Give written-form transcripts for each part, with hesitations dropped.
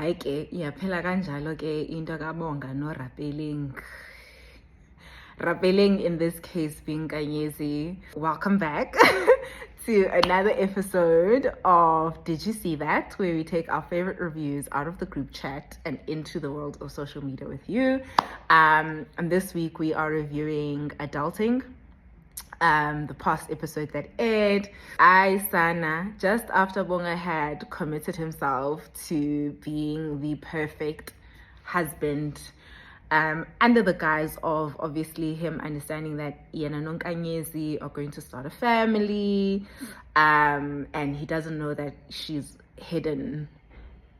Hayi ke iyaphela kanjalo ke into kaBonga no rappelling in this case being Nkanyezi. Welcome back to another episode of Did You See That, where we take our favorite reviews out of the group chat and into the world of social media with you. And this week we are reviewing Adulting, the past episode that aired. Sana, just after Bonga had committed himself to being the perfect husband, under the guise of obviously him understanding that Yena and Nkanyezi are going to start a family, and he doesn't know that she's hidden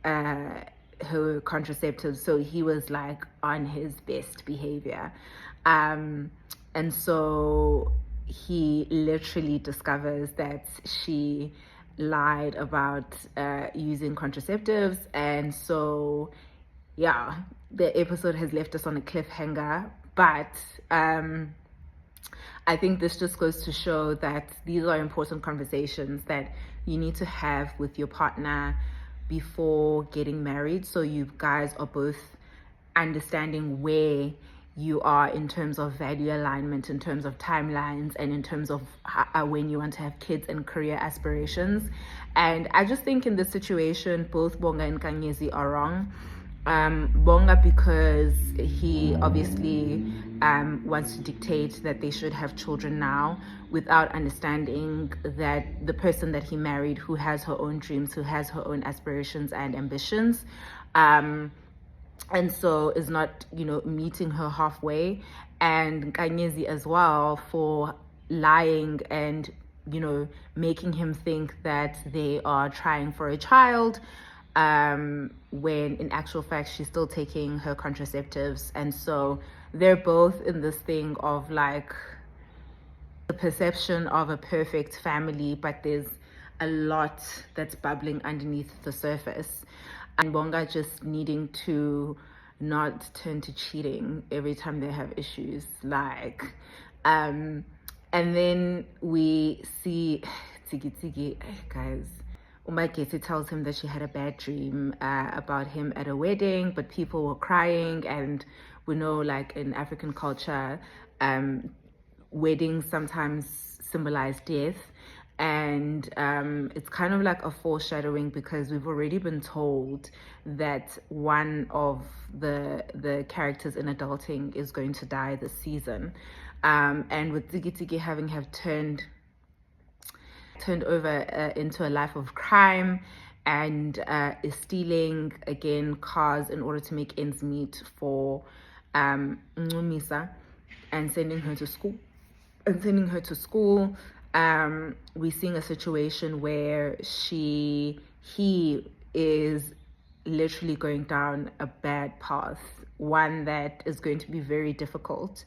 her contraceptives, so he was like on his best behavior, and so he literally discovers that she lied about using contraceptives, and so yeah, the episode has left us on a cliffhanger, but I think this just goes to show that these are important conversations that you need to have with your partner before getting married, so you guys are both understanding where you are in terms of value alignment, in terms of timelines, and in terms of when you want to have kids and career aspirations. And I just think in this situation, both Bonga and Nkanyezi are wrong. Bonga because he obviously wants to dictate that they should have children now without understanding that the person that he married, who has her own dreams, who has her own aspirations and ambitions, and so is not, meeting her halfway. And Nkanyezi as well for lying and, making him think that they are trying for a child, when in actual fact she's still taking her contraceptives. And so they're both in this thing of like the perception of a perfect family, but there's a lot that's bubbling underneath the surface, and Bonga just needing to not turn to cheating every time they have issues, and then we see Tsikitsiki, guys. Nkanyezi tells him that she had a bad dream about him at a wedding, but people were crying, and we know, like in African culture, weddings sometimes symbolize death, and it's kind of like a foreshadowing, because we've already been told that one of the characters in Adulting is going to die this season, and with Tsikitsiki having turned over into a life of crime, and is stealing again cars in order to make ends meet for Ncumisa, and sending her to school. We're seeing a situation where he is literally going down a bad path, one that is going to be very difficult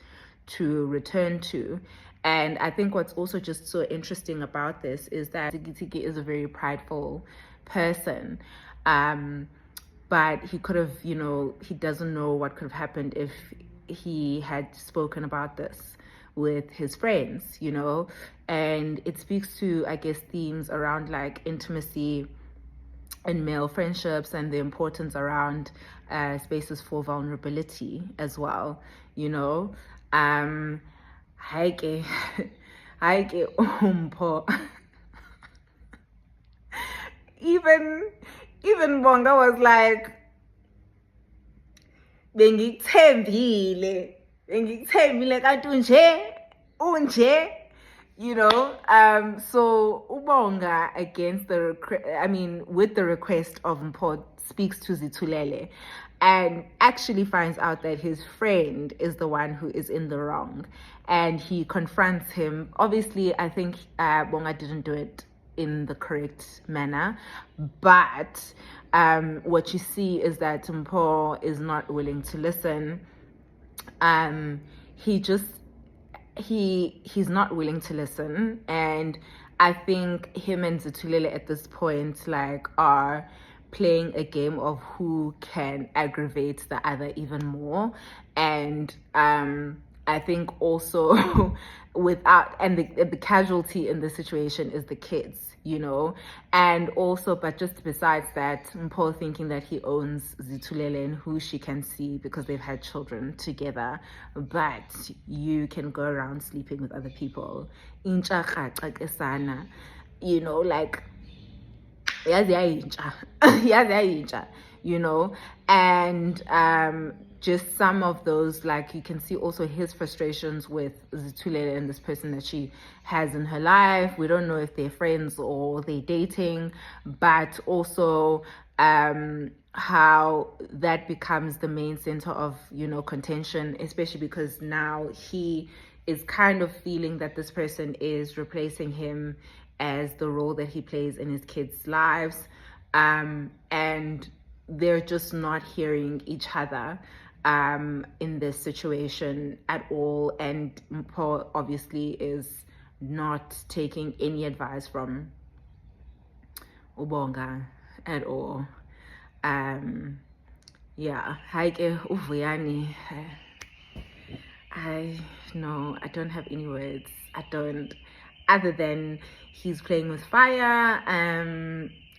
to return to. And I think what's also just so interesting about this is that Tsikitsiki is a very prideful person, but he could have, he doesn't know what could have happened if he had spoken about this with his friends, and it speaks to, I guess, themes around like intimacy and male friendships, and the importance around spaces for vulnerability as well, Hayi ke Mpho. Even Bonga was like, bengikuthembile kanti unje, so Bonga against with the request of Mpho, speaks to Zitulele and actually finds out that his friend is the one who is in the wrong, and he confronts him. Obviously, I think Bonga didn't do it in the correct manner, but what you see is that Mpho is not willing to listen. He's not willing to listen, and I think him and Zitulele at this point are playing a game of who can aggravate the other even more. And I think also without, and the casualty in the situation is the kids, you know. And also, but just besides that, Mpho thinking that he owns Zitulele and who she can see because they've had children together, but you can go around sleeping with other people. Incha khaxa ke sana, you know, like yazi yayintsha, yazi yayintsha, you know. And just some of those, like you can see also his frustrations with Zitulele and this person that she has in her life. We don't know if they're friends or they're dating, but also how that becomes the main center of, you know, contention, especially because now he is kind of feeling that this person is replacing him as the role that he plays in his kids' lives, and they're just not hearing each other in this situation at all. And Mpho obviously is not taking any advice from Bonga at all. Yeah, Haike Vuyani. I don't have any words. I don't, other than he's playing with fire.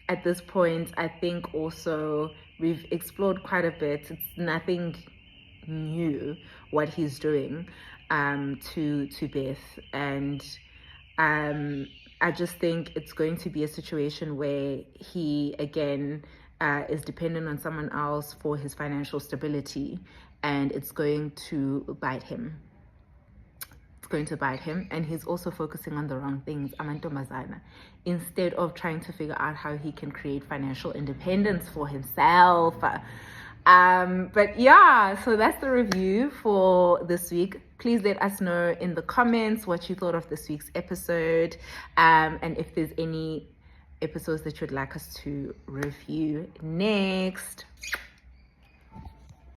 At this point, I think also we've explored quite a bit. It's nothing new what he's doing to Beth, and I just think it's going to be a situation where he again is dependent on someone else for his financial stability, and it's going to bite him. It's going to bite him, and he's also focusing on the wrong things, amantombazana, instead of trying to figure out how he can create financial independence for himself. But yeah, so that's the review for this week. Please let us know in the comments what you thought of this week's episode, and if there's any episodes that you'd like us to review next.